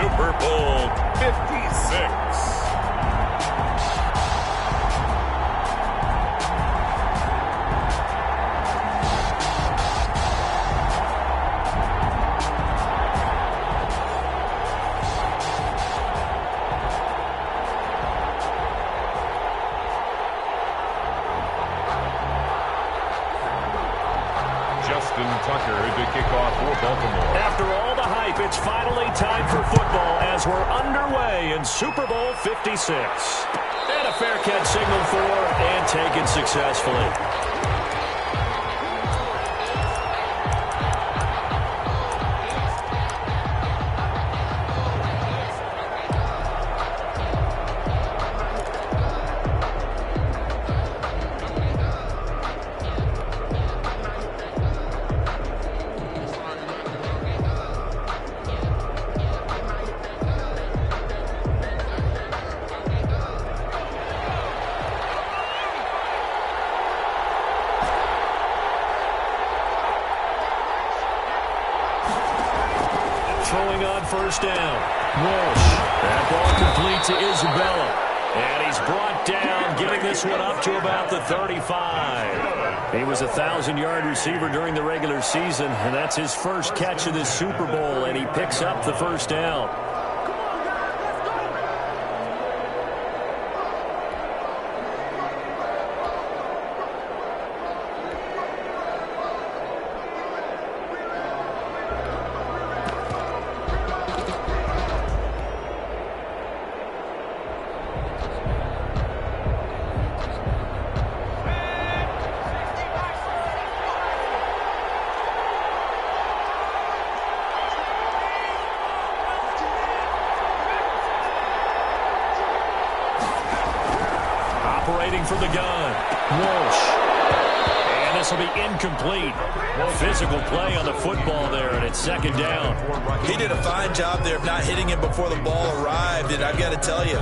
Super Bowl 56. Tucker to kick off for Baltimore. After all the hype, it's finally time for football as we're underway in Super Bowl 56. And a fair catch signaled for and taken successfully. Throwing on first down. Walsh. That ball complete to Isabella. And he's brought down, getting this one up to about the 35. He was a 1,000-yard receiver during the regular season, and that's his first catch of this Super Bowl, and he picks up the first down. Operating from the gun, Walsh. And this will be incomplete. Physical play on the football there, and it's second down. He did a fine job there of not hitting him before the ball arrived, and I've got to tell you,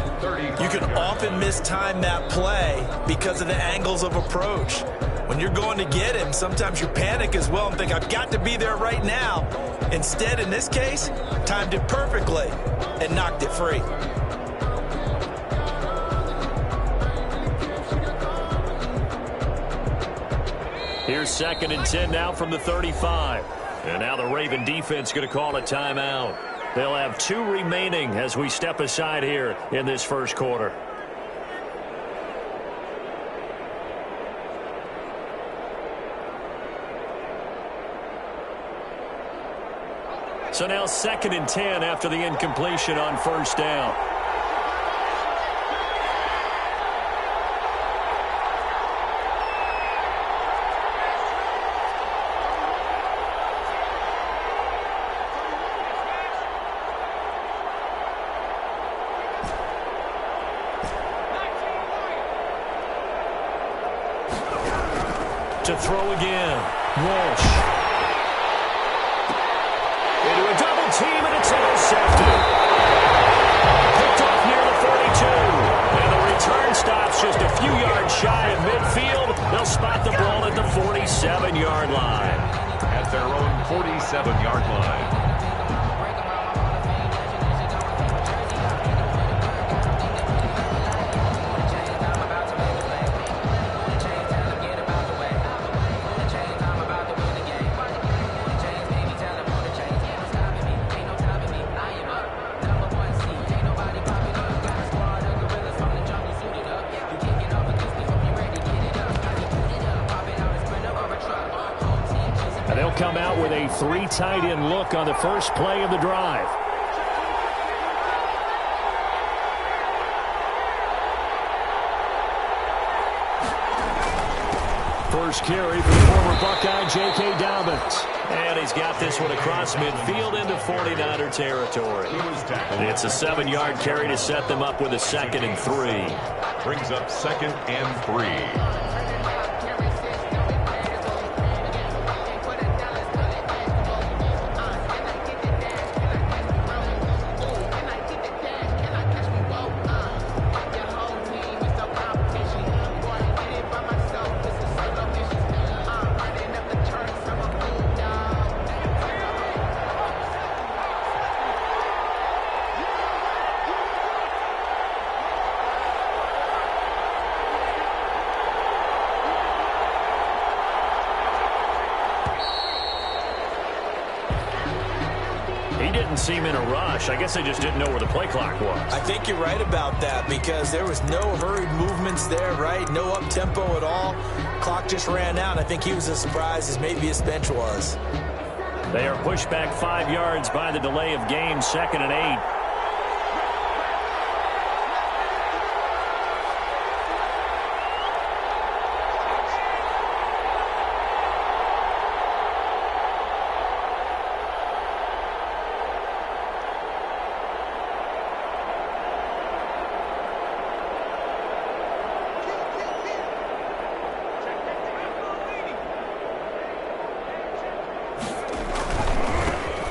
you can often mistime that play because of the angles of approach. When you're going to get him, sometimes you panic as well and think, I've got to be there right now. Instead, in this case, timed it perfectly and knocked it free. Here's 2nd and 10 now from the 35. And now the Raven defense going to call a timeout. They'll have 2 remaining as we step aside here in this first quarter. So now 2nd and 10 after the incompletion on first down. To throw again, Walsh. Into a double team, and it's intercepted. Picked off near the 42. And the return stops just a few yards shy of midfield. They'll spot the ball at the 47-yard line. At their own 47-yard line. They'll come out with a 3 tight end look on the first play of the drive. First carry for the former Buckeye, J.K. Dobbins. And he's got this one across midfield into 49er territory. It's a 7-yard carry to set them up with a 2nd and 3. Brings up 2nd and 3. didn't seem in a rush. I guess they just didn't know where the play clock was. I think you're right about that because there was no hurried movements there, right? No up-tempo at all. Clock just ran out. I think he was as surprised as maybe his bench was. They are pushed back 5 yards by the delay of game, 2nd and 8.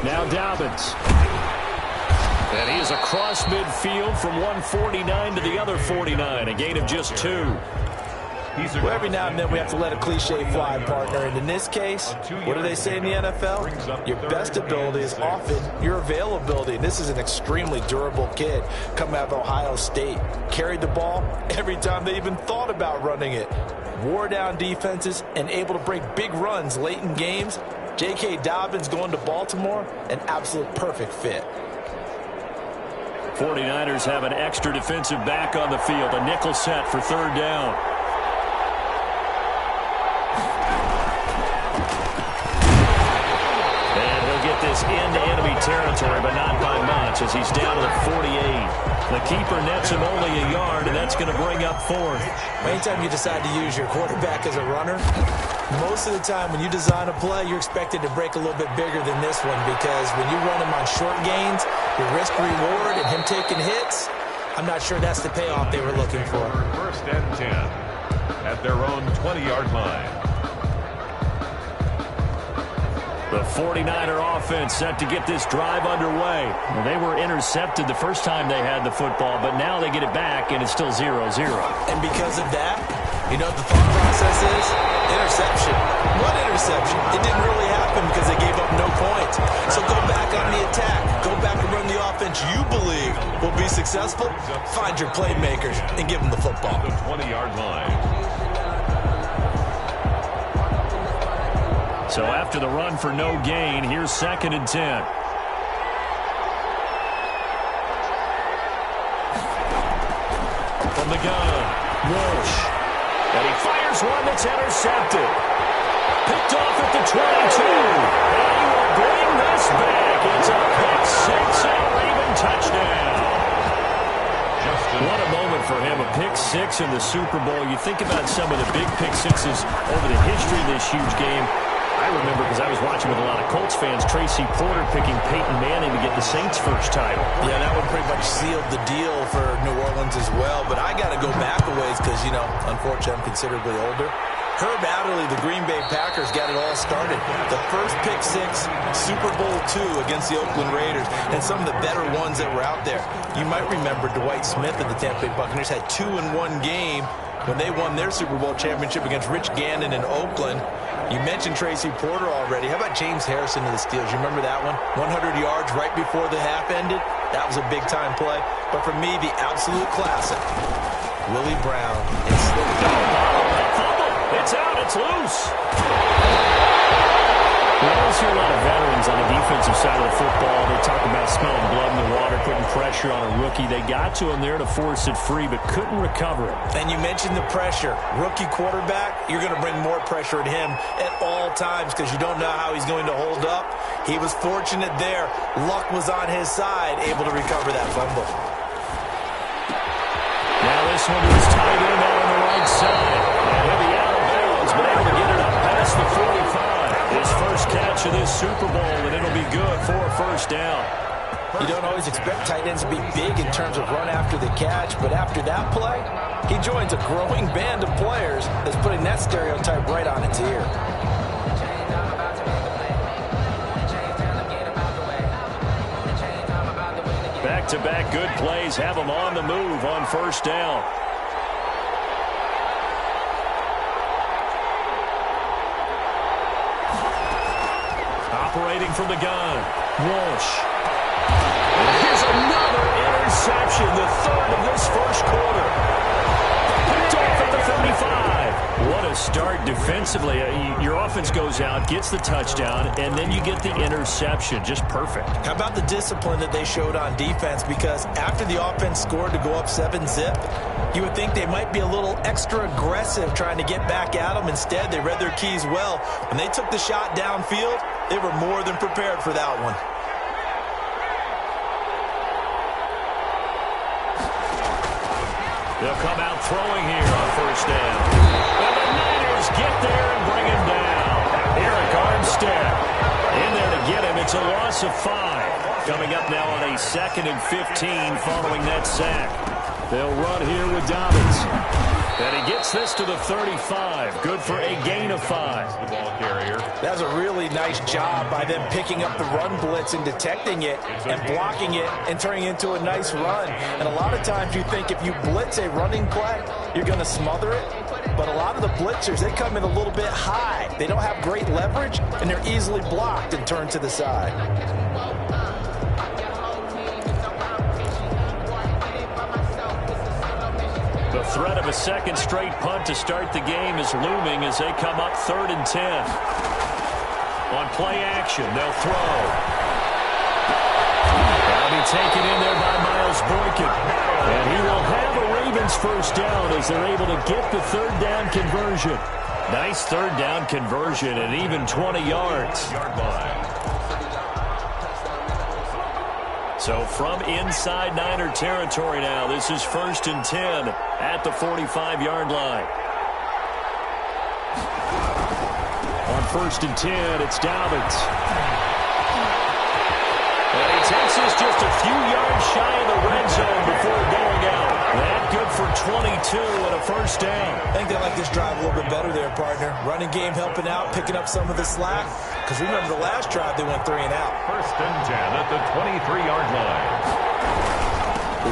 Now Dobbins. And he is across midfield from 149 to the other 49. A gain of just 2. Well, every now and then we have to let a cliche fly, partner. And in this case, what do they say in the NFL? Your best ability is often your availability. This is an extremely durable kid coming out of Ohio State. Carried the ball every time they even thought about running it. Wore down defenses and able to break big runs late in games. J.K. Dobbins going to Baltimore, an absolute perfect fit. 49ers have an extra defensive back on the field. A nickel set for 3rd down. And he'll get this into enemy territory, but not by much as he's down to the 48. The keeper nets him only a yard, and that's going to bring up 4th. Anytime you decide to use your quarterback as a runner, most of the time when you design a play, you're expected to break a little bit bigger than this one because when you run him on short gains, your risk-reward and him taking hits, I'm not sure that's the payoff they were looking for. 1st and 10 at their own 20-yard line. The 49er offense set to get this drive underway. Well, they were intercepted the first time they had the football, but now they get it back, and it's still 0-0. And because of that, you know what the thought process is? Interception. What interception? It didn't really happen because they gave up no points. So go back on the attack. Go back and run the offense you believe will be successful. Find your playmakers and give them the football. The 20-yard line. So after the run for no gain, here's 2nd and 10. From the gun, Walsh. And he fires one that's intercepted. Picked off at the 22. And he will bring this back. It's a pick 6 and a Raven touchdown. What a moment for him. A pick 6 in the Super Bowl. You think about some of the big pick 6s over the history of this huge game. I remember because I was watching with a lot of Colts fans, Tracy Porter picking Peyton Manning to get the Saints' first title. Yeah, that one pretty much sealed the deal for New Orleans as well. But I got to go back a ways because, you know, unfortunately I'm considerably older. Herb Adderley, the Green Bay Packers, got it all started. The first pick 6, Super Bowl II against the Oakland Raiders, and some of the better ones that were out there. You might remember Dwight Smith of the Tampa Bay Buccaneers had 2 in one game when they won their Super Bowl championship against Rich Gannon in Oakland. You mentioned Tracy Porter already. How about James Harrison of the Steelers? You remember that one? 100 yards right before the half ended. That was a big-time play. But for me, the absolute classic, Willie Brown. It's out. It's loose. We always hear a lot of veterans on the defensive side of the football. They talk about smelling blood in the water, putting pressure on a rookie. They got to him there to force it free, but couldn't recover it. And you mentioned the pressure. Rookie quarterback, you're going to bring more pressure at him at all times because you don't know how he's going to hold up. He was fortunate there. Luck was on his side, able to recover that fumble. Now this one is tight end out on the right side. Heavy out of bounds, but able to get it up past the 45. His first catch of this Super Bowl, and it'll be good for a first down. You don't always expect tight ends to be big in terms of run after the catch, but after that play, he joins a growing band of players that's putting that stereotype right on its ear. Back-to-back good plays have him on the move on first down. Operating from the gun, Walsh. And here's another interception, the third of this first quarter. Picked off at the 35. What a start defensively. Your offense goes out, gets the touchdown, and then you get the interception. Just perfect. How about the discipline that they showed on defense? Because after the offense scored to go up 7-zip, you would think they might be a little extra aggressive trying to get back at them. Instead, they read their keys well. When they took the shot downfield, they were more than prepared for that one. They'll come out throwing here on first down. And the Niners get there and bring him down. Eric Armstead in there to get him. It's a loss of 5. Coming up now on a 2nd and 15 following that sack. They'll run here with Dobbins. And he gets this to the 35. Good for a gain of 5. The ball carrier. That was a really nice job by them picking up the run blitz and detecting it and blocking it and turning it into a nice run. And a lot of times you think if you blitz a running play, you're going to smother it. But a lot of the blitzers, they come in a little bit high. They don't have great leverage, and they're easily blocked and turned to the side. The threat of a second straight punt to start the game is looming as they come up 3rd and 10. On play action, they'll throw. That'll be taken in there by Miles Boykin. And he will have a Ravens first down as they're able to get the 3rd down conversion. Nice 3rd down conversion and even 20 yards. Yard line. So from inside Niner territory now, this is 1st and 10 at the 45-yard line. On 1st and 10, it's Dobbins. And he takes us just a few yards shy of the red zone before going out. That good for 22 and a first down. I think they like this drive a little bit better there, partner. Running game helping out, picking up some of the slack. Because remember the last drive, they went 3 and out. 1st and 10 at the 23-yard line.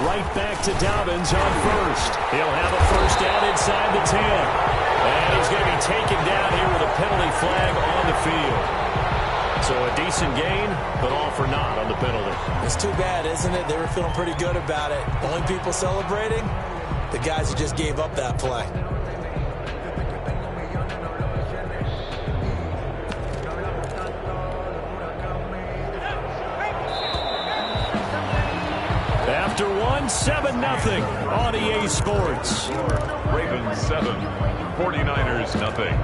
Right back to Dobbins on 1st. He'll have a first down inside the 10. And he's going to be taken down here with a penalty flag on the field. So a decent gain, but all for naught on the penalty. It's too bad, isn't it? They were feeling pretty good about it. Only people celebrating, the guys who just gave up that play. After 7-0 on EA Sports. Ravens 7, 49ers nothing.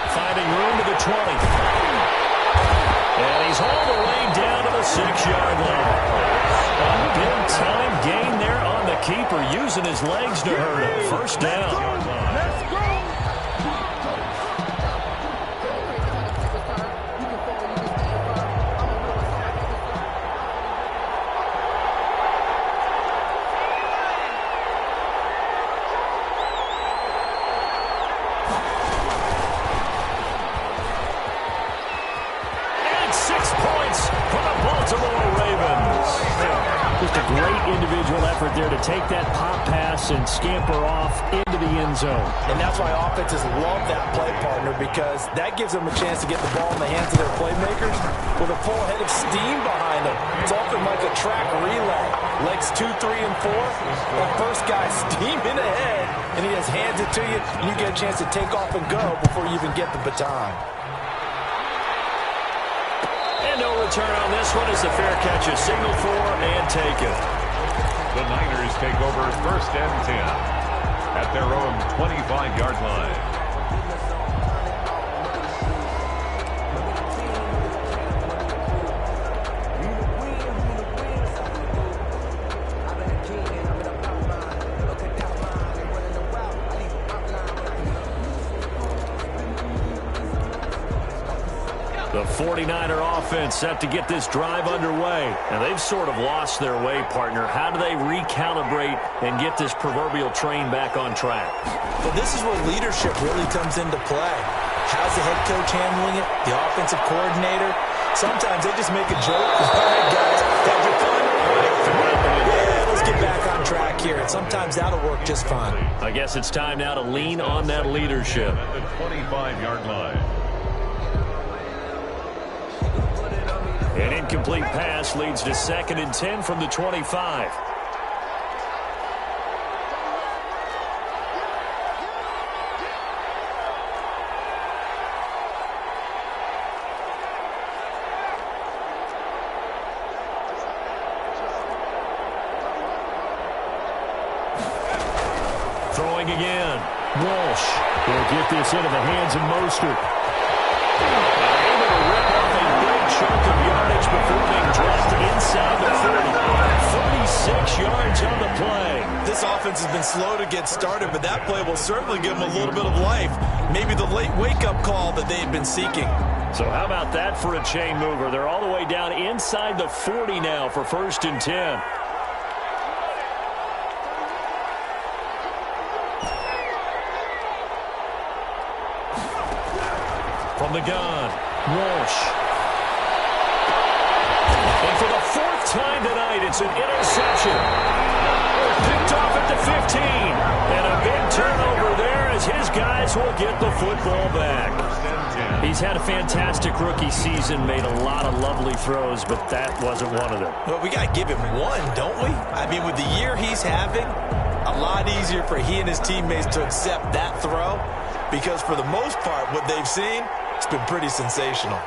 Finding room to the 20. And he's all the way down to the 6-yard line. A big-time gain there on the keeper, using his legs to hurt him. First down. Let's go! And 6 points for the Baltimore Ravens. Just a great individual effort there to take that pop pass and scamper off into the end zone. And that's why offenses love that play, partner, because that gives them a chance to get the ball in the hands of their playmakers with a full head of steam behind them. It's often like a track relay. Legs 2, 3, and 4. The first guy steaming ahead, and he just hands it to you, and you get a chance to take off and go before you even get the baton. And no return on this one as the fair catch is signaled for and taken. The Niners take over 1st and 10 at their own 25-yard line. The 49er offense set to get this drive underway. And they've sort of lost their way, partner. How do they recalibrate and get this proverbial train back on track? But this is where leadership really comes into play. How's the head coach handling it? The offensive coordinator? Sometimes they just make a joke. All right, guys, had your fun? Yeah, let's get back on track here. And sometimes that'll work just fine. I guess it's time now to lean on that leadership. At the 25-yard line. An incomplete pass leads to 2nd and 10 from the 25. Throwing again. Walsh will get this into the hands of Mostert. Able to rip off a big chunk of yardage before being dropped inside the 40. 36 yards on the play. This offense has been slow to get started, but that play will certainly give them a little bit of life. Maybe the late wake-up call that they had been seeking. So how about that for a chain mover? They're all the way down inside the 40 now for 1st and 10. From the gun, Walsh. And for the 4th time tonight, it's an interception. Picked off at the 15. And a big turnover there as his guys will get the football back. He's had a fantastic rookie season, made a lot of lovely throws, but that wasn't one of them. Well, we got to give him one, don't we? I mean, with the year he's having, a lot easier for he and his teammates to accept that throw because for the most part, what they've seen, it's been pretty sensational.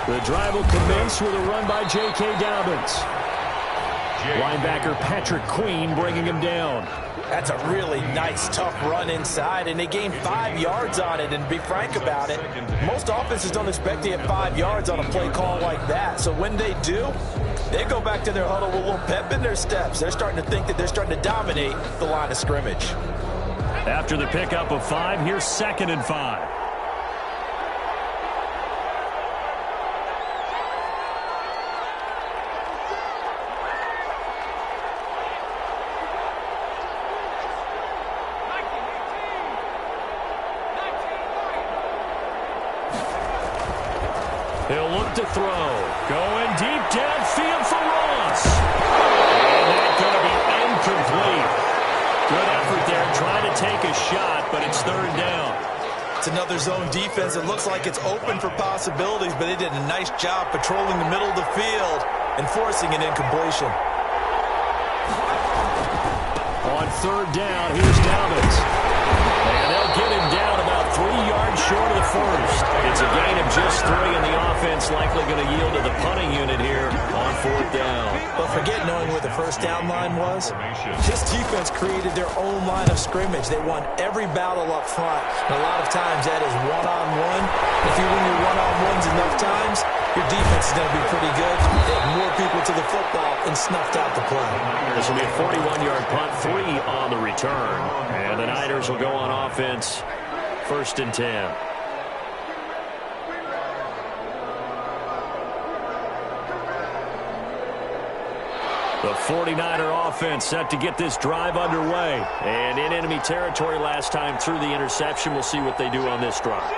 The drive will commence with a run by J.K. Dobbins. Linebacker Patrick Queen bringing him down. That's a really nice, tough run inside, and they gained 5 yards on it. And to be frank about it, most offenses don't expect to get 5 yards on a play call like that. So when they do, they go back to their huddle with a little pep in their steps. They're starting to think that they're starting to dominate the line of scrimmage. After the pickup of 5, here's 2nd and 5. He'll look to throw. Going deep downfield for Ross. And that's going to be incomplete. Good effort there trying to take a shot, but it's 3rd down. It's another zone defense. It looks like it's open for possibilities, but they did a nice job patrolling the middle of the field and forcing an incompletion. On 3rd down, here's Dobbins. And they'll get him down about 3 yards short of the 1st. It's a gain of just 3, and the offense likely going to yield to the punting unit here on 4th down. But forget knowing where the 1st down line was. This defense created their own line of scrimmage. They won every battle up front. And a lot of times that is one-on-one. If you win your one-on-ones enough times, your defense is going to be pretty good. They have more people to the football and snuffed out the play. This will be a 41-yard punt, 3 on the return. And the Niners will go on offense, 1st and 10. The 49er offense set to get this drive underway. And in enemy territory last time through the interception. We'll see what they do on this drive.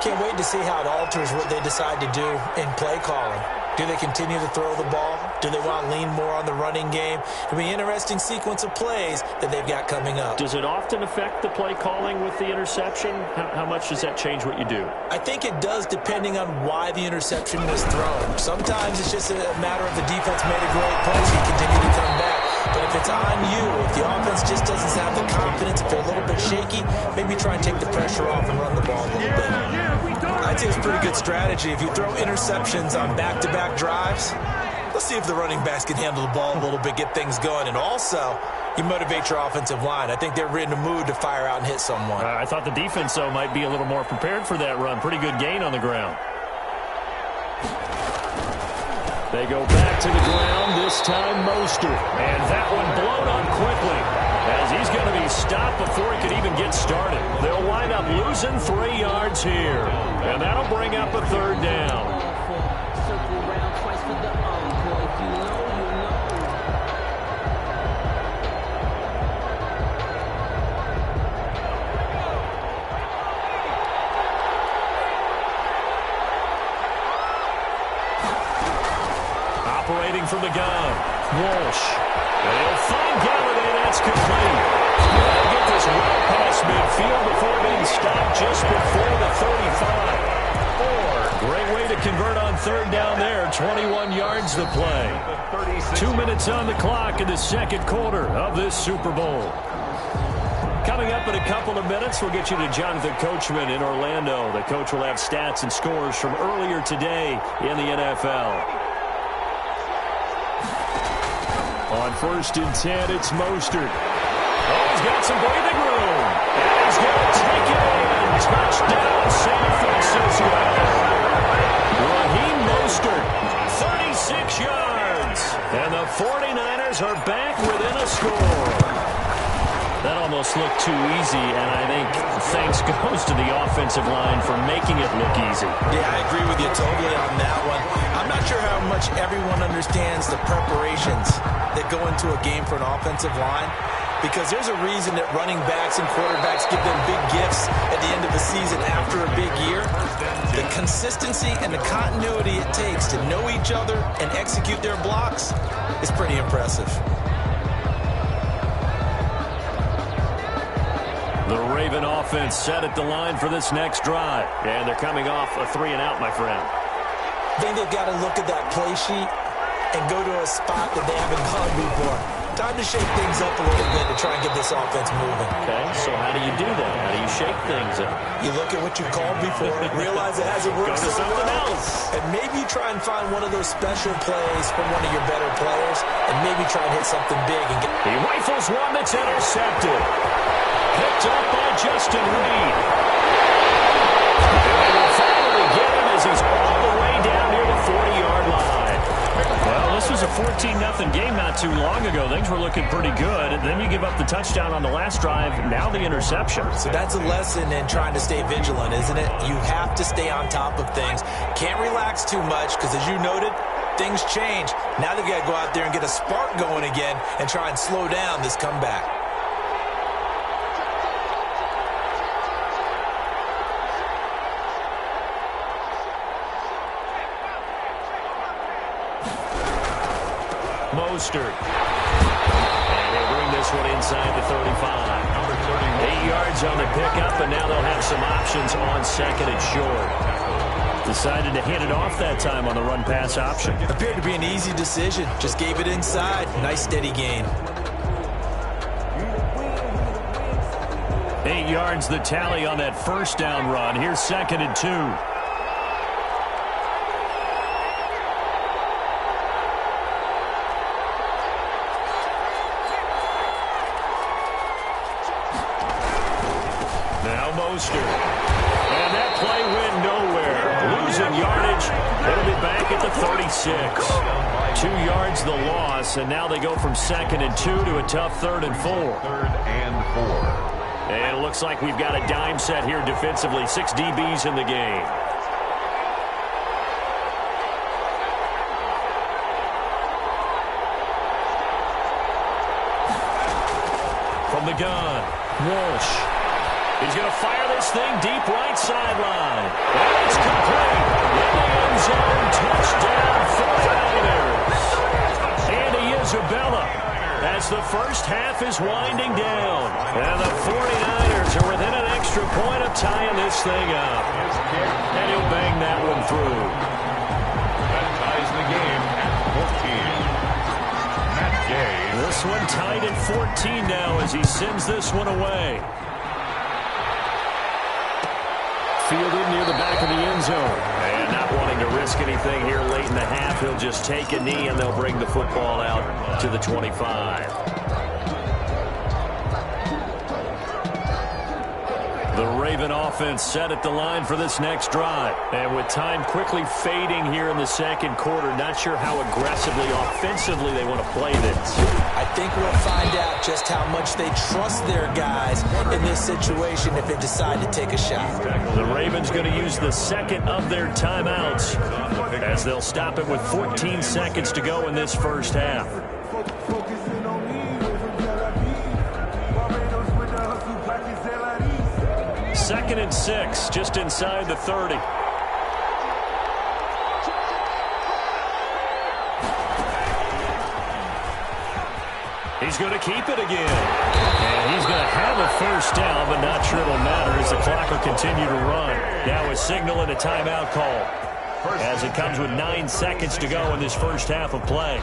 Can't wait to see how it alters what they decide to do in play calling. Do they continue to throw the ball? Do they want to lean more on the running game? It'll be an interesting sequence of plays that they've got coming up. Does it often affect the play calling with the interception? How much does that change what you do? I think it does depending on why the interception was thrown. Sometimes it's just a matter of the defense made a great play, so you continue to come back. But if it's on you, if the offense just doesn't have the confidence, if they're a little bit shaky, maybe try and take the pressure off and run the ball a little bit. I'd say it's a pretty good strategy. If you throw interceptions on back-to-back drives, let's see if the running backs can handle the ball a little bit, get things going. And also, you motivate your offensive line. I think they're in a mood to fire out and hit someone. I thought the defense, though, might be a little more prepared for that run. Pretty good gain on the ground. They go back to the ground, this time Mostert. And that one blown up quickly as he's going to be stopped before he could even get started. They'll wind up losing 3 yards here. And that'll bring up a 3rd down. Operating from the gun, Walsh. And he'll find Galladay. That's complete. They'll get this well past midfield before being stopped just before the 35. Great way to convert on third down there. 21 yards to play. 2 minutes on the clock in the second quarter of this Super Bowl. Coming up in a couple of minutes, we'll get you to Jonathan Coachman in Orlando. The coach will have stats and scores from earlier today in the NFL. On 1st and 10, it's Mostert. Oh, he's got some breathing room. And he's going to take it in. Touchdown, San Francisco. Raheem Mostert, 36 yards. And the 49ers are back within a score. That almost looked too easy, and I think thanks goes to the offensive line for making it look easy. Yeah, I agree with you totally on that one. I'm not sure how much everyone understands the preparations that go into a game for an offensive line, because there's a reason that running backs and quarterbacks give them big gifts at the end of the season after a big year. The consistency and the continuity it takes to know each other and execute their blocks is pretty impressive. The Raven offense set at the line for this next drive. And they're coming off a 3-and-out, my friend. I think they've got to look at that play sheet and go to a spot that they haven't gone before. Time to shake things up a little bit to try and get this offense moving. Okay, so how do you do that? How do you shake things up? You look at what you called before, realize it hasn't worked Go to something else. and maybe try and find one of those special plays from one of your better players, and maybe try and hit something big and get. He rifles one that's intercepted. Picked up by Justin Reed. And they will finally get him as he's all the way down near the 40-yard line. Well, this was a 14-0 game not too long ago. Things were looking pretty good. And then you give up the touchdown on the last drive. Now the interception. So that's a lesson in trying to stay vigilant, isn't it? You have to stay on top of things. Can't relax too much because, as you noted, things change. Now they've got to go out there and get a spark going again and try and slow down this comeback. Mostert. And they bring this one inside the 35. 8 yards on the pickup, and now they'll have some options on second and short. Decided to hand it off that time on the run-pass option. Appeared to be an easy decision. Just gave it inside. Nice steady gain. 8 yards the tally on that first down run. Here's 2nd and 2. And that play went nowhere. Losing yardage. It'll be back at the 36. 2 yards the loss, and now they go from 2nd and 2 to a tough 3rd and 4. 3rd and 4. And it looks like we've got a dime set here defensively. 6 DBs in the game. From the gun, Walsh. He's going to fire this thing deep right sideline. And it's complete. In the end zone, touchdown 49ers. Andy Isabella as the first half is winding down. And the 49ers are within an extra point of tying this thing up. And he'll bang that one through. That ties the game at 14. Matt Gay. This one tied at 14 now as he sends this one away. Fielded near the back of the end zone. And not wanting to risk anything here late in the half, he'll just take a knee and they'll bring the football out to the 25. The Raven offense set at the line for this next drive. And with time quickly fading here in the second quarter, not sure how aggressively, offensively they want to play this. I think we'll find out just how much they trust their guys in this situation if they decide to take a shot. The Ravens going to use the second of their timeouts as they'll stop it with 14 seconds to go in this first half. 2nd and 6, just inside the 30. He's going to keep it again. And he's going to have a first down, but not sure it'll matter as the clock will continue to run. Now a signal and a timeout call as it comes with 9 seconds to go in this first half of play.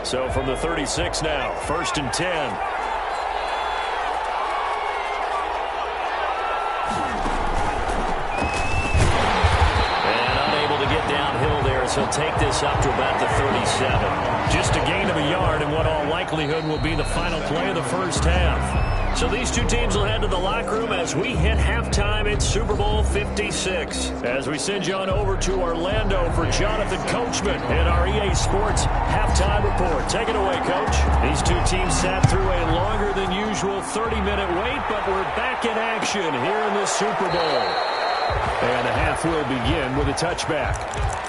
So from the 36 now, 1st and 10. He'll take this up to about the 37. Just a gain of a yard in what all likelihood will be the final play of the first half. So these two teams will head to the locker room as we hit halftime in Super Bowl 56. As we send you on over to Orlando for Jonathan Coachman in our EA Sports halftime report. Take it away, Coach. These two teams sat through a longer than usual 30-minute wait, but we're back in action here in the Super Bowl. And the half will begin with a touchback.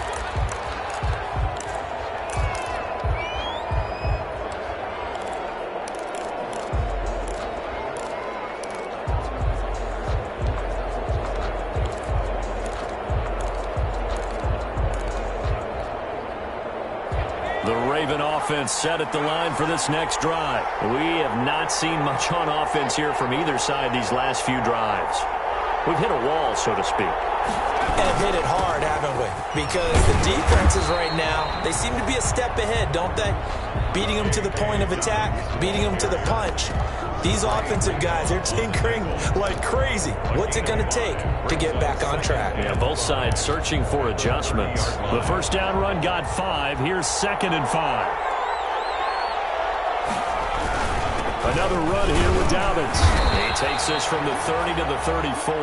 Offense set at the line for this next drive. We have not seen much on offense here from either side these last few drives. We've hit a wall, so to speak. And hit it hard, haven't we? Because the defenses right now, they seem to be a step ahead, don't they? Beating them to the point of attack, beating them to the punch. These offensive guys, they're tinkering like crazy. What's it going to take to get back on track? Yeah, both sides searching for adjustments. The first down run got 5. Here's 2nd and 5. Another run here with Dobbins. He takes this from the 30 to the 34.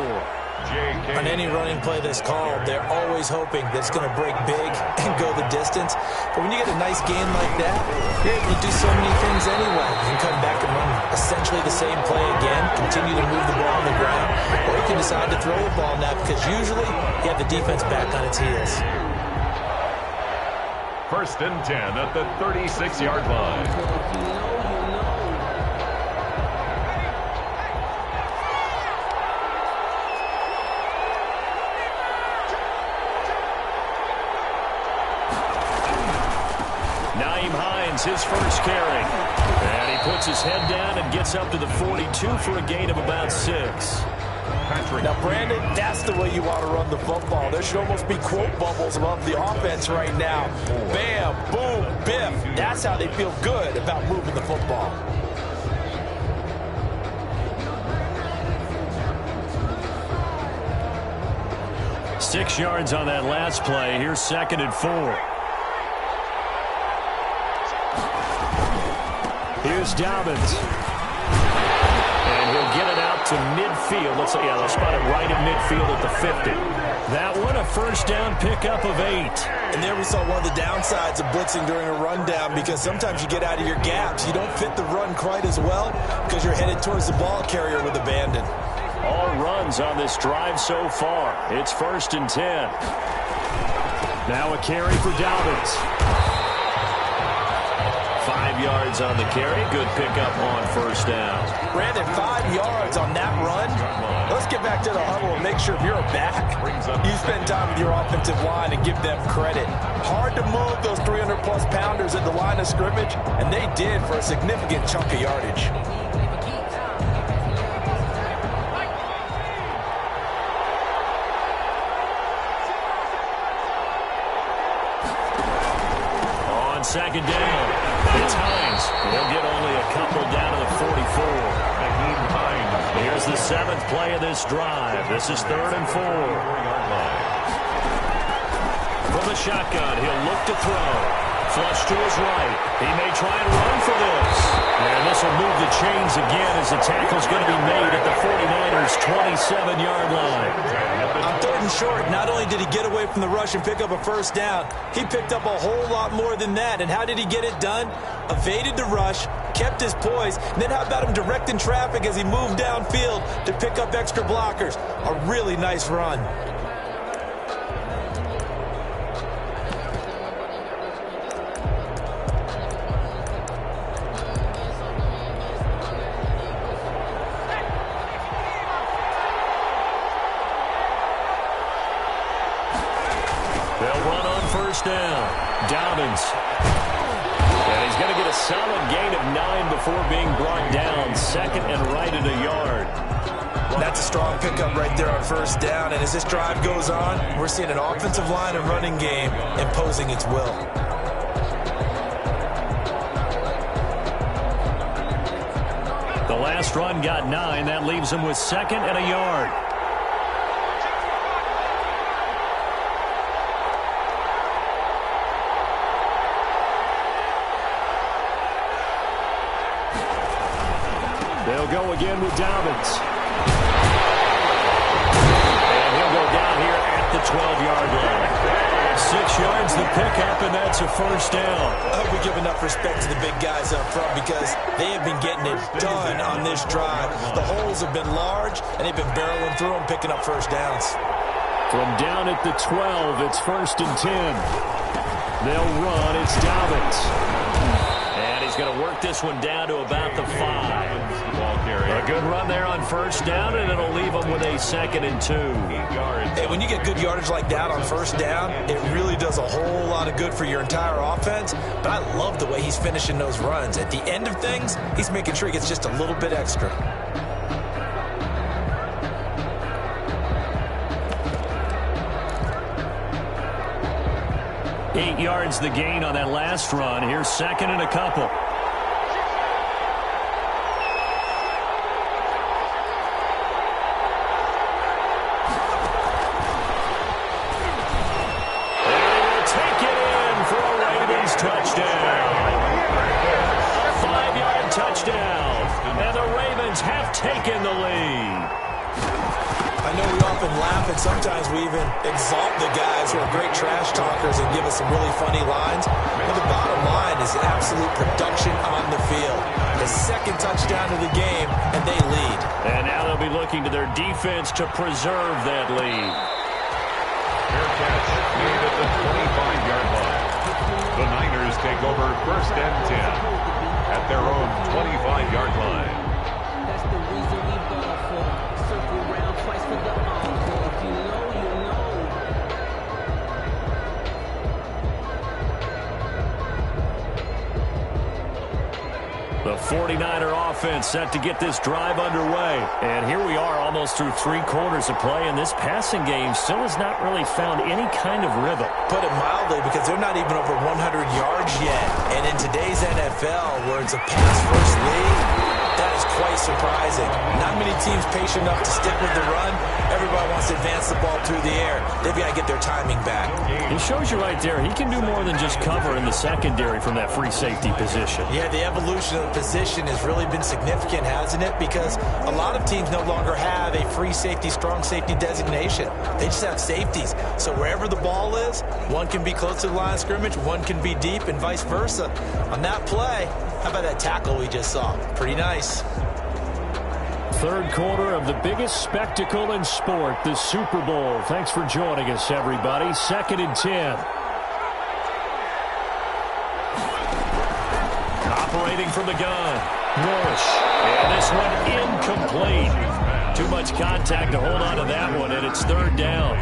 On any running play that's called, they're always hoping that it's going to break big and go the distance. But when you get a nice gain like that, you're able to do so many things anyway. You can come back and run essentially the same play again, continue to move the ball on the ground, or you can decide to throw the ball now because usually you have the defense back on its heels. 1st and 10 at the 36-yard line. His first carry. And he puts his head down and gets up to the 42 for a gain of about 6. Now, Brandon, that's the way you want to run the football. There should almost be quote bubbles above the offense right now. Bam, boom, biff. That's how they feel good about moving the football. Six yards on that last play. Here's 2nd and 4. Here's Dobbins. And he'll get it out to midfield. Let's spot it right in midfield at the 50. That one, a first down pickup of 8. And there we saw one of the downsides of blitzing during a rundown because sometimes you get out of your gaps. You don't fit the run quite as well because you're headed towards the ball carrier with abandon. All runs on this drive so far. It's 1st and 10. Now a carry for Dobbins. 5 yards on the carry. Good pickup on first down. Brandon, 5 yards on that run. Let's get back to the huddle and make sure if you're back, you spend time with your offensive line and give them credit. Hard to move those 300-plus pounders at the line of scrimmage, and they did for a significant chunk of yardage. On 2nd down, it's Hines. He'll get only a couple down to the 44. Here's the 7th play of this drive. This is 3rd and 4. From the shotgun, he'll look to throw. Flush to his right. He may try and run for this. And this will move the chains again as the tackle's going to be made at the 49ers' 27-yard line. On 3rd and short, not only did he get away from the rush and pick up a first down, he picked up a whole lot more than that. And how did he get it done? Evaded the rush, kept his poise, and then how about him directing traffic as he moved downfield to pick up extra blockers? A really nice run. They'll run on first down. Dobbins. And he's going to get a solid gain of 9 before being brought down. Second and right at a yard. That's a strong pickup right there on first down. And as this drive goes on, we're seeing an offensive line and running game imposing its will. The last run got 9. That leaves him with second and a yard. They'll go again with Dobbins. And he'll go down here at the 12-yard line. 6 yards the pickup, and that's a first down. I hope we give enough respect to the big guys up front because they have been getting it done on this drive. The holes have been large, and they've been barreling through them, picking up first downs. From down at the 12, it's first and 10. They'll run. It's Dobbins. And he's going to work this one down to about the 5. A good run there on first down, and it'll leave them with a second and 2. Hey, when you get good yardage like that on first down, it really does a whole lot of good for your entire offense. But I love the way he's finishing those runs. At the end of things, he's making sure he gets just a little bit extra. Eight yards the gain on that last run. Here's second and a couple. Touchdown. A 5-yard touchdown. And the Ravens have taken the lead. I know we often laugh and sometimes we even exalt the guys who are great trash talkers and give us some really funny lines. But the bottom line is absolute production on the field. The second touchdown of the game, and they lead. And now they'll be looking to their defense to preserve that lead. Fair catch made at the 25-yard line. The Niners take over first and 10 at their own 25-yard line. That's the reason we ball for. Circle around twice for the encore. If you know, you know. The 49er offense set to get this drive underway. And here we are almost through 3 quarters of play, and this passing game still has not really found any kind of rhythm. Put it mildly, because they're not even over 100 yards yet. And in today's NFL, where it's a pass-first league, that is quite surprising. Not many teams patient enough to stick with the run. Everybody wants to advance the ball through the air. They've got to get their timing back. He shows you right there, he can do more than just cover in the secondary from that free safety position. Yeah, the evolution of the position has really been significant, hasn't it? Because a lot of teams no longer have a free safety, strong safety designation. They just have safeties. So wherever the ball is, one can be close to the line of scrimmage, one can be deep, and vice versa. On that play, how about that tackle we just saw? Pretty nice. Third quarter of the biggest spectacle in sport, the Super Bowl. Thanks for joining us, everybody. Second and 10. Operating from the gun. Walsh. And this one incomplete. Too much contact to hold on to that one, and it's third down.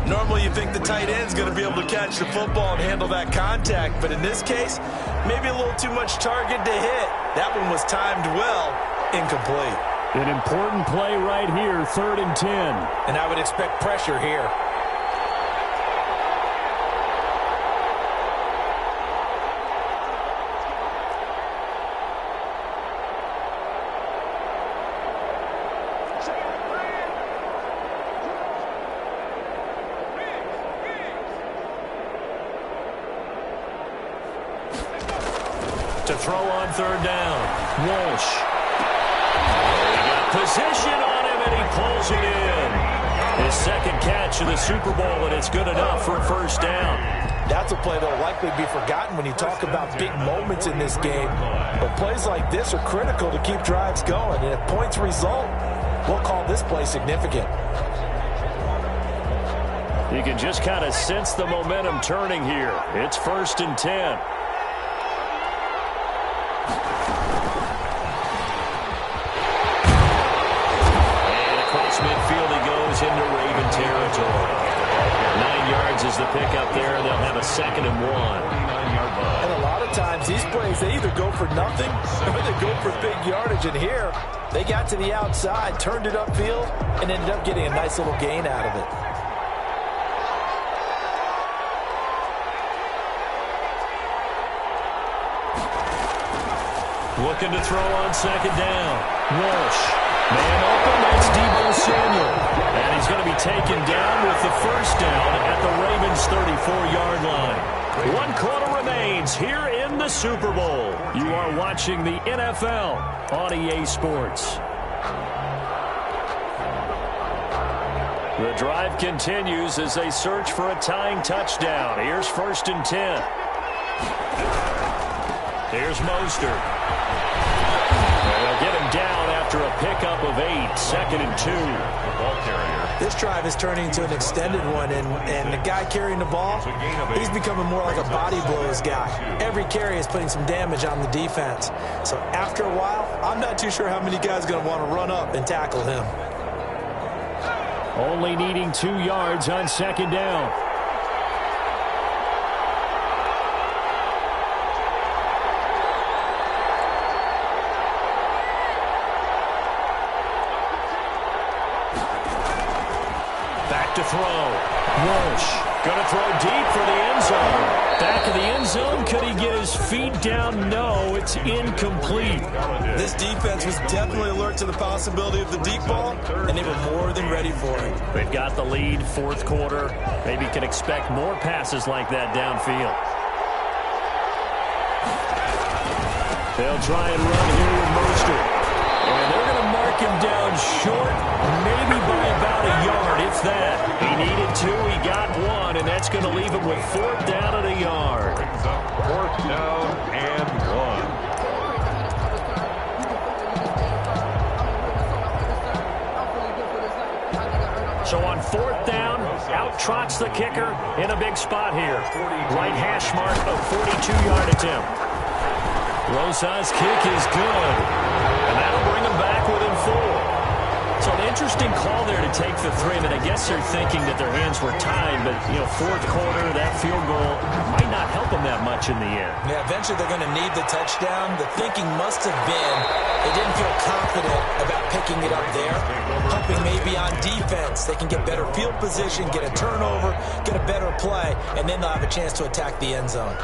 Normally you think the tight end's going to be able to catch the football and handle that contact, but in this case, maybe a little too much target to hit. That one was timed well, incomplete. An important play right here, third and 10. And I would expect pressure here. To throw on third down, Walsh. He got position on him, and he pulls it in. His second catch of the Super Bowl, and it's good enough for a first down. That's a play that will likely be forgotten when you talk about big moments in this game. But plays like this are critical to keep drives going. And if points result, we'll call this play significant. You can just kind of sense the momentum turning here. It's first and 10. Midfield, he goes into Raven territory. 9 yards is loses the pickup there, and they'll have a 2nd and 1. And a lot of times these plays, they either go for nothing or they go for big yardage. And here, they got to the outside, turned it upfield, and ended up getting a nice little gain out of it. Looking to throw on 2nd down. Walsh. Man open, that's Deebo Samuel. And he's going to be taken down with the 1st down at the Ravens' 34-yard line. 1 quarter remains here in the Super Bowl. You are watching the NFL on EA Sports. The drive continues as they search for a tying touchdown. Here's 1st and 10. Here's Mostert. They'll get him down after a pickup of 8, 2nd and 2. The ball carrier. This drive is turning into an extended one, and the guy carrying the ball, he's becoming more like a body blows guy. Every carry is putting some damage on the defense. So after a while, I'm not too sure how many guys are going to want to run up and tackle him. Only needing 2 yards on 2nd down. To throw. Walsh going to throw deep for the end zone. Back of the end zone. Could he get his feet down? No, it's incomplete. This defense was definitely alert to the possibility of the deep ball, and they were more than ready for it. They've got the lead, 4th quarter. Maybe can expect more passes like that downfield. They'll try and run here with Mostert. And they're going to mark him down short, maybe by about a yard, if that. He needed 2, he got 1, and that's going to leave him with 4th down and a yard. 4th down and 1. So on 4th down, out trots the kicker in a big spot here. Right hash mark of 42-yard attempt. Rosa's kick is good, and that'll bring him back within 4. So an interesting call there to take the 3. I mean, I guess they're thinking that their hands were tied, but, 4th quarter, that field goal might not help them that much in the end. Yeah, eventually they're going to need the touchdown. The thinking must have been they didn't feel confident about picking it up there, hoping maybe on defense they can get better field position, get a turnover, get a better play, and then they'll have a chance to attack the end zone.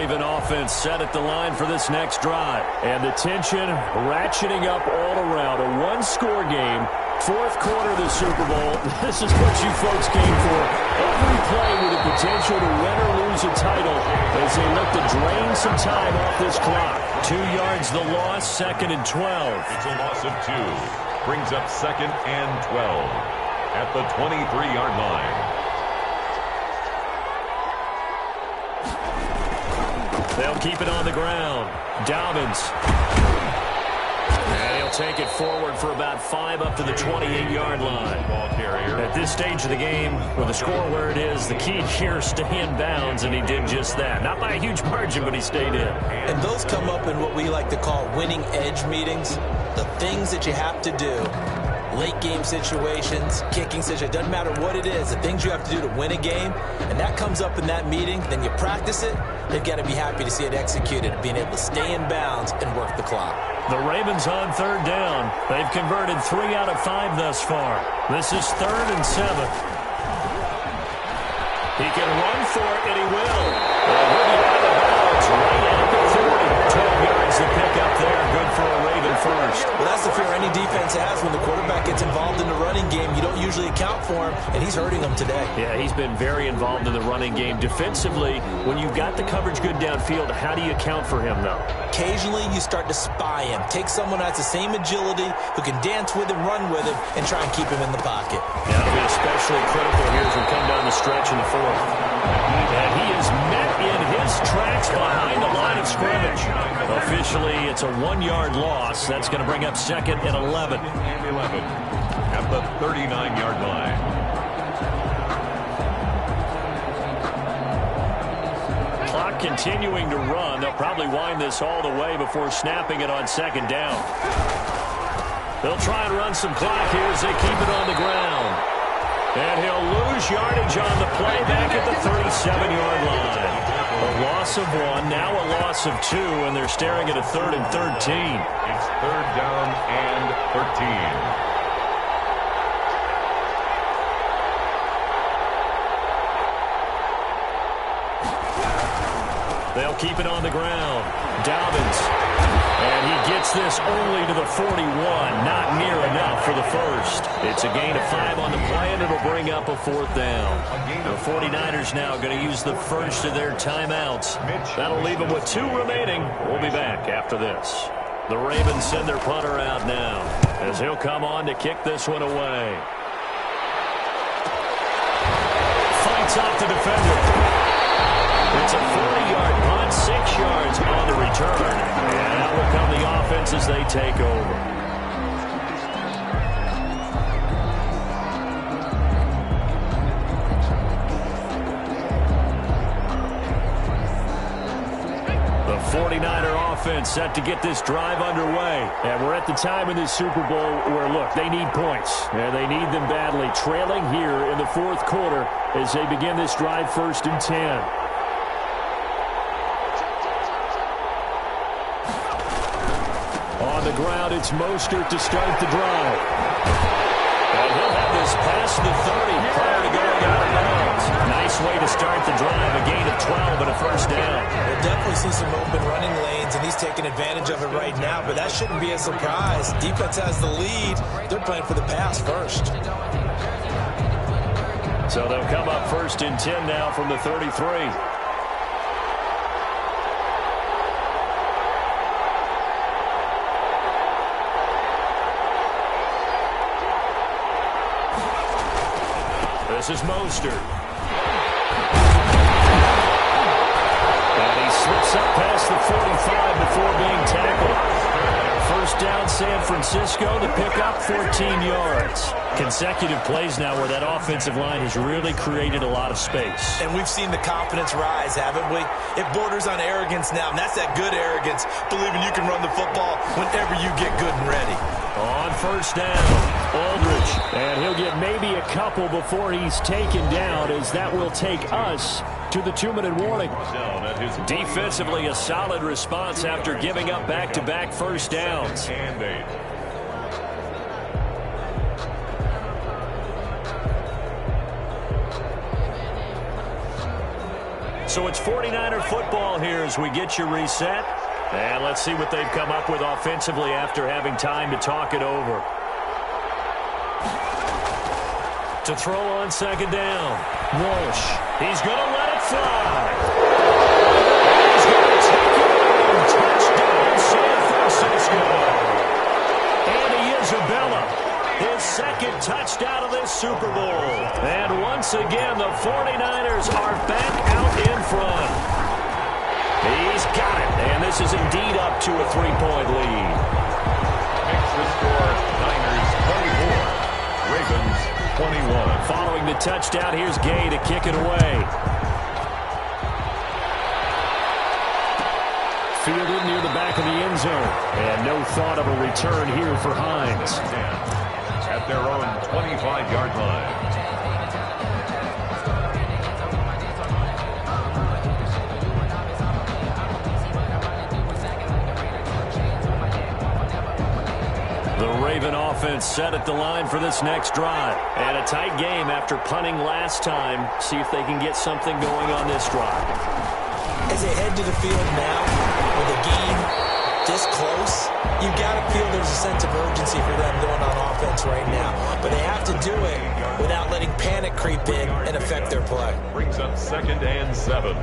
Offense set at the line for this next drive. And the tension ratcheting up all around. A 1-score game. 4th quarter of the Super Bowl. This is what you folks came for. Every play with the potential to win or lose a title as they look to drain some time off this clock. 2 yards the loss, 2nd and 12. It's a loss of 2. Brings up 2nd and 12 at the 23-yard line. They'll keep it on the ground. Dobbins. And he'll take it forward for about 5 up to the 28-yard line. Ball carrier. At this stage of the game, with the score where it is, the key here is stay in bounds, and he did just that. Not by a huge margin, but he stayed in. And those come up in what we like to call winning edge meetings. The things that you have to do. Late game situations, kicking situations, doesn't matter what it is, the things you have to do to win a game, and that comes up in that meeting, then you practice it, they've got to be happy to see it executed, being able to stay in bounds and work the clock. The Ravens on 3rd down. They've converted 3 out of 5 thus far. This is 3rd and 7. He can run for it, and he will. And he'll be out of bounds right at the 40. 12 yards to pick up there. Good for a Raven first. Well, that's the fear any defense has when the quarterback gets involved in the running game. You don't usually account for him, and he's hurting them today. Yeah, he's been very involved in the running game. Defensively, when you've got the coverage good downfield, how do you account for him, though? Occasionally, you start to spy him. Take someone who has the same agility, who can dance with him, run with him, and try and keep him in the pocket. That'll be especially critical here as we come down the stretch in the 4th. And he is met in his tracks behind the line of scrimmage. Officially, it's a 1-yard loss. That's going to bring up 2nd and 11. And 11 at the 39-yard line. continuing to run. They'll probably wind this all the way before snapping it on second down. They'll try and run some clock here as they keep it on the ground. And he'll lose yardage on the play back at the 37-yard line. A loss of 1, now a loss of 2, and they're staring at a 3rd and 13. It's 3rd down and 13. They'll keep it on the ground. Dobbins. And he gets this only to the 41. Not near enough for the first. It's a gain of 5 on the play, and it'll bring up a 4th down. The 49ers now going to use the first of their timeouts. That'll leave them with 2 remaining. We'll be back after this. The Ravens send their punter out now as he'll come on to kick this one away. Fights off the defender. It's a 40-yard punt, 6 yards on the return. And out will come the offense as they take over. The 49er offense set to get this drive underway. And we're at the time in this Super Bowl where, look, they need points. And they need them badly. Trailing here in the 4th quarter as they begin this drive 1st and 10. On the ground, it's Mostert to start the drive. And he'll have this past the 30 prior to going out of bounds. Nice way to start the drive. A gain of 12 and a 1st down. We'll definitely see some open running lanes, and he's taking advantage of it right now, but that shouldn't be a surprise. Defense has the lead. They're playing for the pass first. So they'll come up 1st and 10 now from the 33. This is Mostert. And he slips up past the 45 before being tackled. 1st down, San Francisco to pick up 14 yards. Consecutive plays now where that offensive line has really created a lot of space. And we've seen the confidence rise, haven't we? It borders on arrogance now, and that's that good arrogance, believing you can run the football whenever you get good and ready. On 1st down, Aldridge. And he'll get maybe a couple before he's taken down, as that will take us to the 2-minute warning. Defensively, a solid response after giving up back-to-back 1st downs. And 8. So it's 49er football here as we get you reset. And let's see what they've come up with offensively after having time to talk it over. To throw on 2nd down. Walsh. He's going to let it fly. He's going to take it in. Touchdown, San Francisco. Andy Isabella, his 2nd touchdown of this Super Bowl. And once again, the 49ers are back out in front. He's got it, and this is indeed up to a 3-point lead. Makes the score Niners 24, Ravens 21. Following the touchdown, here's Gay to kick it away. Fielded near the back of the end zone, and no thought of a return here for Hines. At their own 25-yard line. The Raven offense set at the line for this next drive. And a tight game after punting last time. See if they can get something going on this drive. As they head to the field now, with a game this close, you've got to feel there's a sense of urgency for them going on offense right now. But they have to do it without letting panic creep in and affect their play. Brings up 2nd and 7.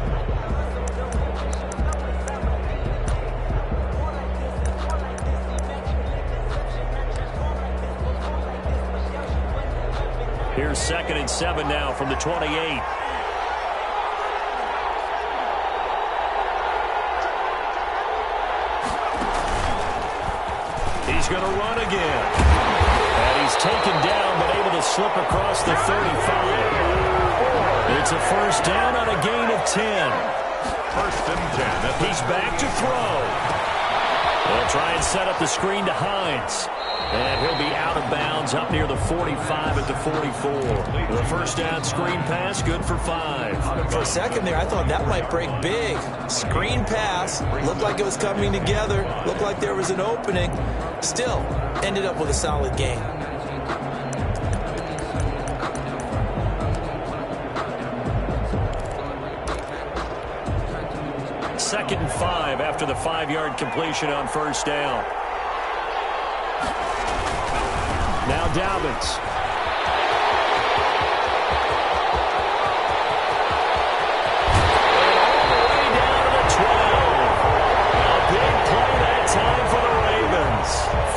Here's 2nd and 7 now from the 28. He's going to run again. And he's taken down but able to slip across the 35. It's a 1st down on a gain of 10. First and 10. He's back to throw. They'll try and set up the screen to Hines. And he'll be out of bounds up near the 45 at the 44. The first down screen pass, good for 5. For a second there, I thought that might break big. Screen pass, looked like it was coming together, looked like there was an opening. Still, ended up with a solid gain. Second and 5 after the 5-yard completion on first down. Now Dobbins. And all the way down to the 12. A big play that time for the Ravens.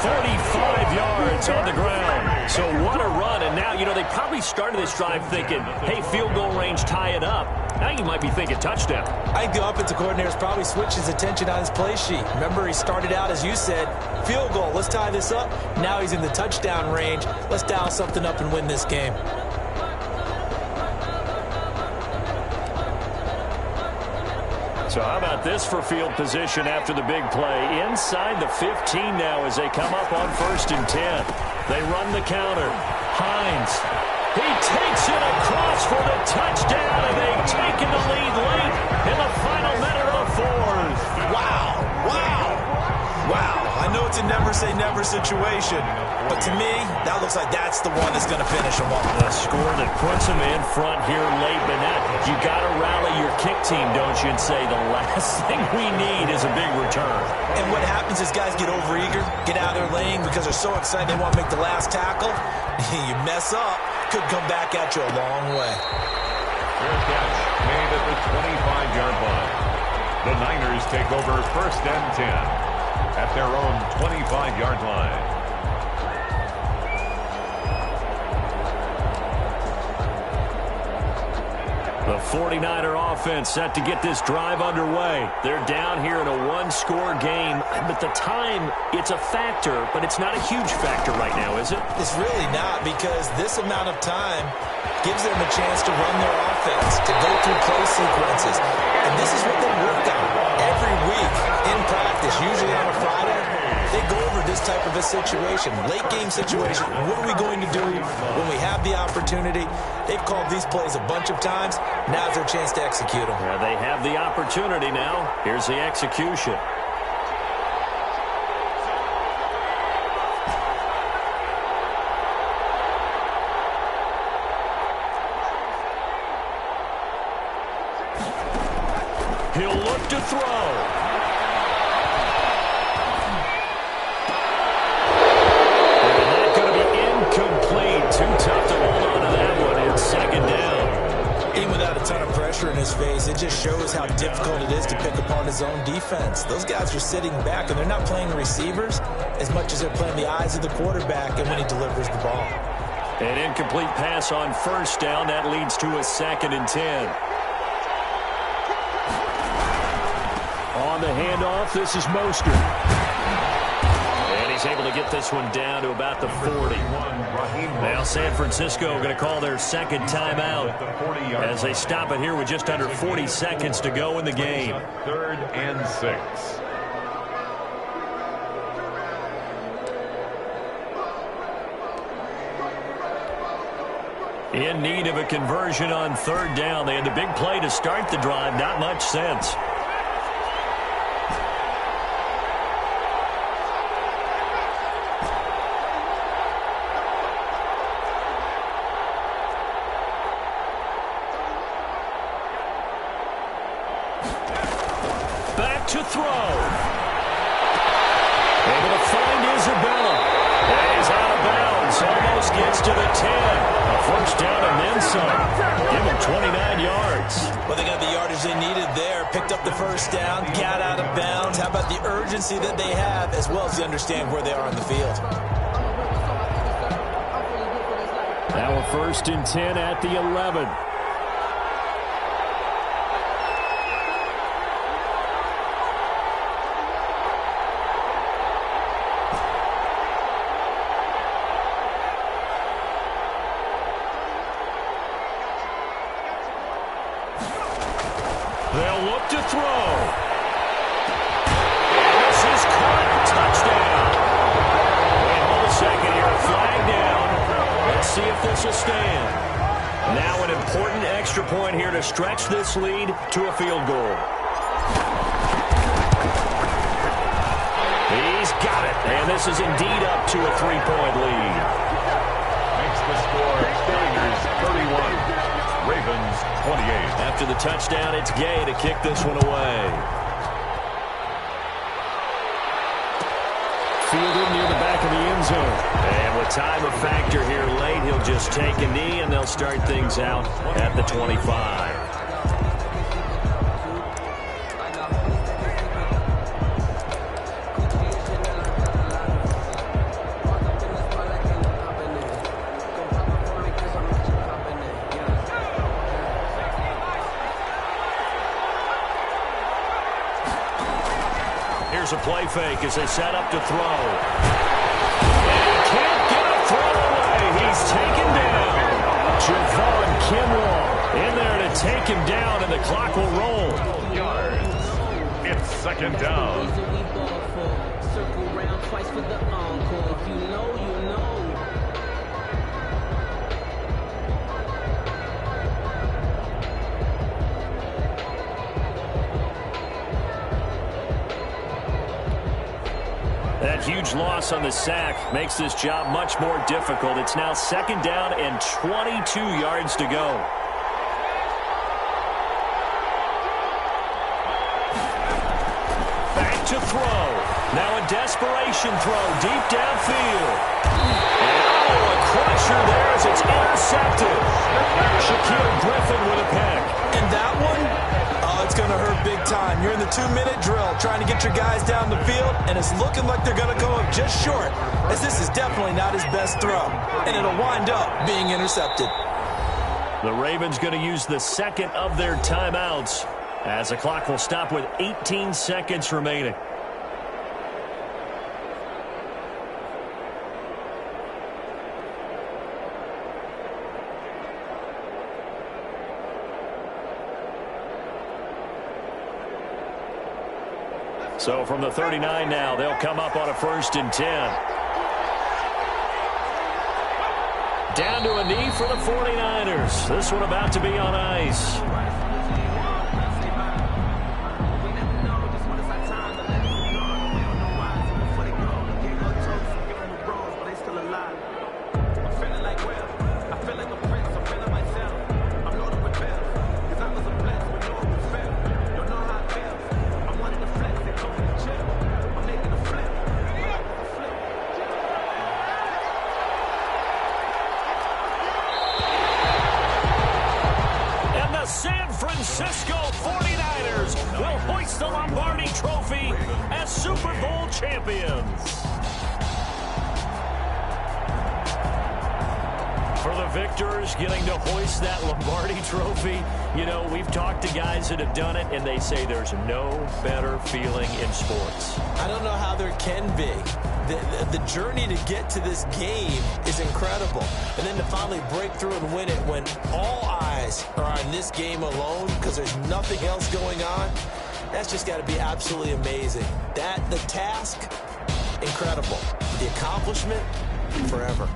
45 yards on the ground. So what a run. And now, they probably started this drive thinking, hey, field goal range, tie it up. Now you might be thinking touchdown. I think the offensive coordinator's probably switched his attention on his play sheet. Remember, he started out, as you said, field goal. Let's tie this up. Now he's in the touchdown range. Let's dial something up and win this game. So how about this for field position after the big play? Inside the 15 now as they come up on first and 10. They run the counter. Hines. He takes it across for the touchdown, and they've taken the lead late in the final minute of the fourth. Wow, wow, wow. I know it's a never-say-never situation, but to me, that looks like that's the one that's going to finish them off. A score that puts them in front here late, but now you got to rally your kick team, don't you, and say the last thing we need is a big return. And what happens is guys get overeager, get out of their lane because they're so excited they want to make the last tackle. You mess up, could come back at you a long way. Fair catch made at the 25-yard line. The Niners take over first and 10 at their own 25-yard line. The 49er offense set to get this drive underway. They're down here in a one-score game, but the time, it's a factor, but it's not a huge factor right now, is it? It's really not, because this amount of time gives them a chance to run their offense, to go through play sequences. And this is what they work on every week in practice, usually on a Friday. They go over this type of a situation, late game situation. What are we going to do when we have the opportunity? They've called these plays a bunch of times. Now's their chance to execute them. Yeah, they have the opportunity now. Here's the execution. He'll look to throw. Too tough to hold on to that one. It's second down. Even without a ton of pressure in his face, it just shows how difficult it is to pick apart his own defense. Those guys are sitting back, and they're not playing receivers as much as they're playing the eyes of the quarterback and when he delivers the ball. An incomplete pass on first down. That leads to a second and 10. On the handoff, this is Mostert. He's able to get this one down to about the 40. Now San Francisco going to call their second timeout as they stop it here with just under 40 seconds to go in the game. 3rd and 6. In need of a conversion on third down. They had the big play to start the drive. Not much sense. To throw. Able to find Isabella. And he's out of bounds. Almost gets to the 10. A first down and then some. Give him 29 yards. Well, they got the yardage they needed there. Picked up the first down. Got out of bounds. How about the urgency that they have, as well as they understand where they are on the field? Now a first and 10 at the 11. They'll look to throw. This is caught. Touchdown. Wait, hold a second here. Flag down. Let's see if this will stand. Now an important extra point here to stretch this lead to a field goal. He's got it. And this is indeed up to a 3-point lead. Makes the score Niners 31, Ravens 28. After the touchdown, it's Gay to kick this one away. Fielded near the back of the end zone. And with time a factor here late, he'll just take a knee, and they'll start things out at the 25. Here's a play fake as they set up to throw. And he can't get a throw away. He's taken down. Javon Kinlaw in there to take him down, and the clock will roll. Yards. It's second down. Circle round twice for the encore. If you know, you know. That huge loss on the sack makes this job much more difficult. It's now second down and 22 yards to go. Back to throw. Now a desperation throw deep downfield. And a crusher there as it's intercepted. Shaquille Griffin with a pick. And that one, it's going to hurt big time. You're in the 2-minute drill trying to get your guys down the field, and it's looking like they're going to come up just short, as this is definitely not his best throw, and it'll wind up being intercepted. The Ravens going to use the second of their timeouts as the clock will stop with 18 seconds remaining. So from the 39 now, they'll come up on a 1st and 10. Down to a knee for the 49ers. This one about to be on ice. Francisco 49ers will hoist the Lombardi Trophy as Super Bowl champions. For the victors getting to hoist that Lombardi Trophy, you know, we've talked to guys that have done it, and they say there's no better feeling in sports. I don't know how there can be. The journey to get to this game is incredible. And then to finally break through and win it when all eyes are on this game alone because there's nothing else going on, that's just got to be absolutely amazing. The task, incredible. The accomplishment, forever.